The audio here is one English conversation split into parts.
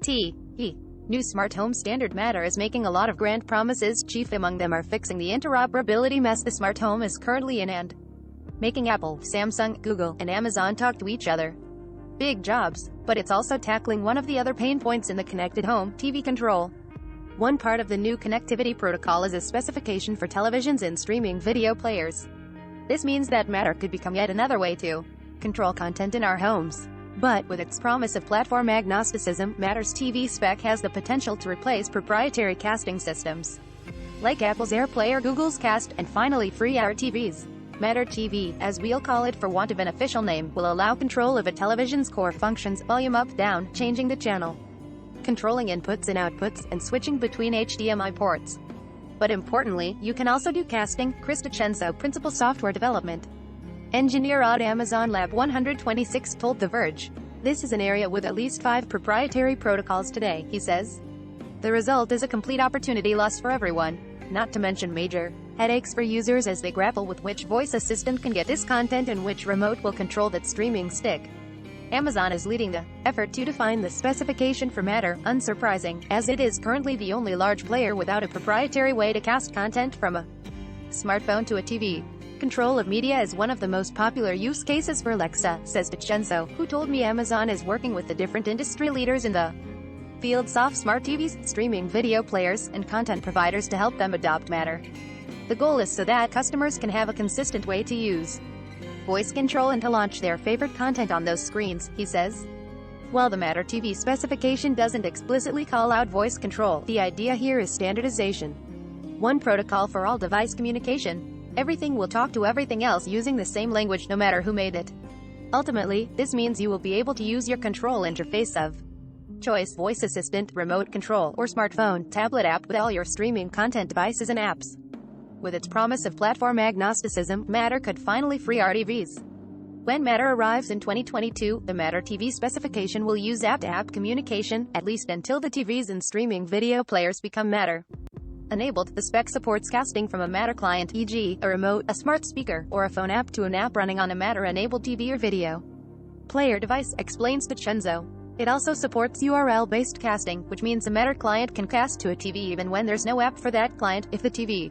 New smart home standard Matter is making a lot of grand promises. Chief among them are fixing the interoperability mess the smart home is currently in and making Apple, Samsung, Google, and Amazon talk to each other. Big jobs, but it's also tackling one of the other pain points in the connected home, TV control. One part of the new connectivity protocol is a specification for televisions and streaming video players. This means that Matter could become yet another way to control content in our homes. But, with its promise of platform agnosticism, Matter's TV spec has the potential to replace proprietary casting systems, like Apple's AirPlay or Google's Cast, and finally free our TVs. Matter TV, as we'll call it for want of an official name, will allow control of a television's core functions, volume up, down, changing the channel, controlling inputs and outputs, and switching between HDMI ports. But importantly, you can also do casting. Chris DiCenzo, principal software development engineer at Amazon Lab 126, told The Verge. This is an area with at least 5 proprietary protocols today, he says. The result is a complete opportunity loss for everyone, not to mention major headaches for users as they grapple with which voice assistant can get this content and which remote will control that streaming stick. Amazon is leading the effort to define the specification for Matter, unsurprising, as it is currently the only large player without a proprietary way to cast content from a smartphone to a TV. Control of media is one of the most popular use cases for Alexa, says DiCenzo, who told me Amazon is working with the different industry leaders in the field, soft smart TVs, streaming video players, and content providers to help them adopt Matter. The goal is so that customers can have a consistent way to use voice control and to launch their favorite content on those screens, he says. While the Matter TV specification doesn't explicitly call out voice control, the idea here is standardization. One protocol for all device communication. Everything will talk to everything else using the same language no matter who made it. Ultimately, this means you will be able to use your control interface of choice, voice assistant, remote control, or smartphone, tablet app with all your streaming content devices and apps. With its promise of platform agnosticism, Matter could finally free our TVs. When Matter arrives in 2022, the Matter TV specification will use app-to-app communication, at least until the TVs and streaming video players become Matter enabled. The spec supports casting from a Matter client, e.g., a remote, a smart speaker, or a phone app to an app running on a Matter-enabled TV or video player device, explains DiCenzo. It also supports URL-based casting, which means a Matter client can cast to a TV even when there's no app for that client, if the TV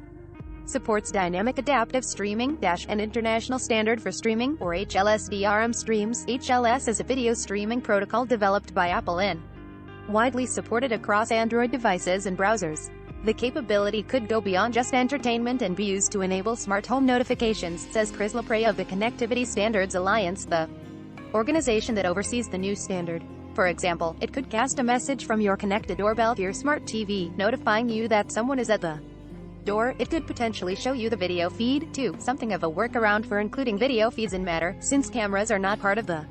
supports dynamic adaptive streaming, an international standard for streaming, or HLS-DRM streams. HLS is a video streaming protocol developed by Apple and widely supported across Android devices and browsers. The capability could go beyond just entertainment and be used to enable smart home notifications, says Chris Lepre of the Connectivity Standards Alliance, the organization that oversees the new standard. For example, it could cast a message from your connected doorbell to your smart TV, notifying you that someone is at the door. It could potentially show you the video feed, too, something of a workaround for including video feeds in Matter, since cameras are not part of the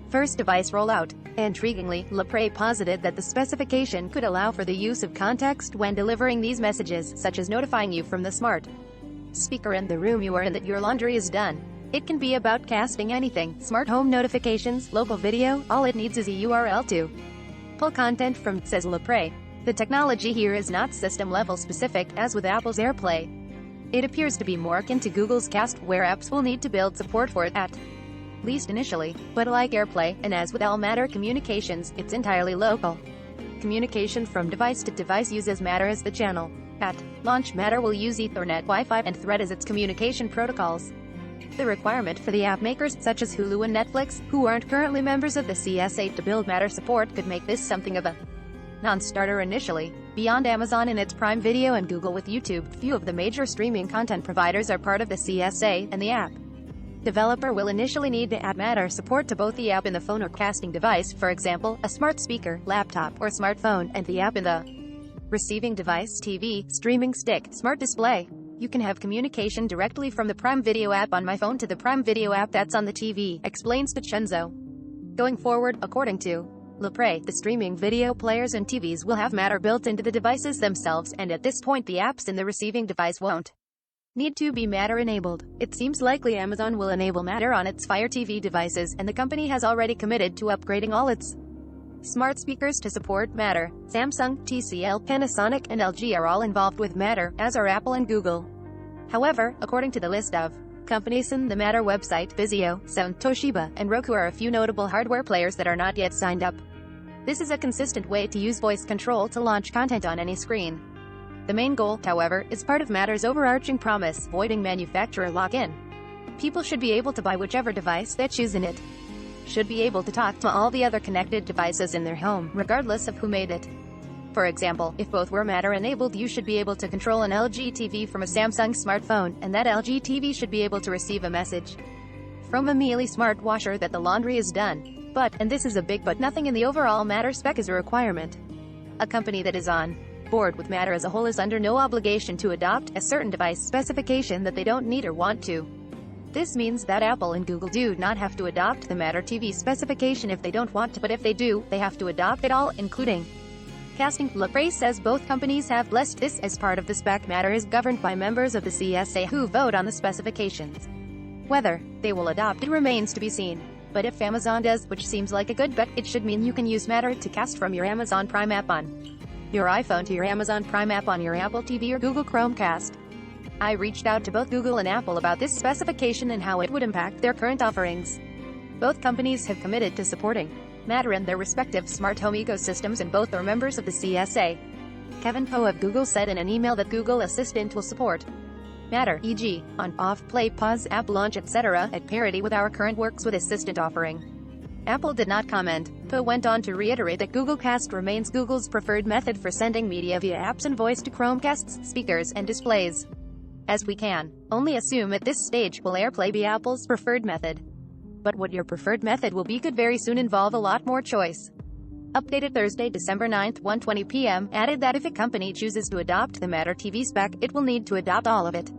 first device rollout. Intriguingly, Lepre posited that the specification could allow for the use of context when delivering these messages, such as notifying you from the smart speaker in the room you are in that your laundry is done. It can be about casting anything, smart home notifications, local video, all it needs is a URL to pull content from, says Lepre. The technology here is not system-level specific, as with Apple's AirPlay. It appears to be more akin to Google's Cast, where apps will need to build support for it, at least initially. But like AirPlay, and as with all Matter communications, it's entirely local. Communication from device to device uses Matter as the channel. At launch, Matter will use Ethernet, Wi-Fi, and Thread as its communication protocols. The requirement for the app makers, such as Hulu and Netflix, who aren't currently members of the CS8 to build Matter support, could make this something of a non-starter initially. Beyond Amazon and its Prime Video and Google with YouTube, few of the major streaming content providers are part of the CSA, and the app developer will initially need to add Matter support to both the app in the phone or casting device, for example, a smart speaker, laptop, or smartphone, and the app in the receiving device, TV, streaming stick, smart display. You can have communication directly from the Prime Video app on my phone to the Prime Video app that's on the TV, explains DiCenzo. Going forward, according to Lepre, the streaming video players and TVs will have Matter built into the devices themselves, and at this point the apps in the receiving device won't need to be Matter enabled. It seems likely Amazon will enable Matter on its Fire TV devices, and the company has already committed to upgrading all its smart speakers to support Matter. Samsung, TCL, Panasonic, and LG are all involved with Matter, as are Apple and Google. However, according to the list of companies in the Matter website, Vizio, Sound, Toshiba, and Roku are a few notable hardware players that are not yet signed up. This is a consistent way to use voice control to launch content on any screen. The main goal, however, is part of Matter's overarching promise, avoiding manufacturer lock-in. People should be able to buy whichever device they choose in it. Should be able to talk to all the other connected devices in their home, regardless of who made it. For example, if both were Matter-enabled, you should be able to control an LG TV from a Samsung smartphone, and that LG TV should be able to receive a message from a Miele smart washer that the laundry is done. But, and this is a big but, nothing in the overall Matter spec is a requirement. A company that is on board with Matter as a whole is under no obligation to adopt a certain device specification that they don't need or want to. This means that Apple and Google do not have to adopt the Matter TV specification if they don't want to, but if they do, they have to adopt it all, including casting. Ray says both companies have blessed this as part of the spec. Matter is governed by members of the CSA who vote on the specifications. Whether they will adopt it remains to be seen. But if Amazon does, which seems like a good bet, it should mean you can use Matter to cast from your Amazon Prime app on your iPhone to your Amazon Prime app on your Apple TV or Google Chromecast. I reached out to both Google and Apple about this specification and how it would impact their current offerings. Both companies have committed to supporting Matter in their respective smart home ecosystems, and both are members of the CSA. Kevin Poe of Google said in an email that Google Assistant will support Matter, e.g., on, off, play, pause, app launch, etc., at parity with our current Works with Assistant offering. Apple did not comment. Poe went on to reiterate that Google Cast remains Google's preferred method for sending media via apps and voice to Chromecasts, speakers, and displays. As we can only assume at this stage, will AirPlay be Apple's preferred method? But what your preferred method will be could very soon involve a lot more choice. Updated Thursday, December 9, 1:20 p.m., added that if a company chooses to adopt the Matter TV spec, it will need to adopt all of it.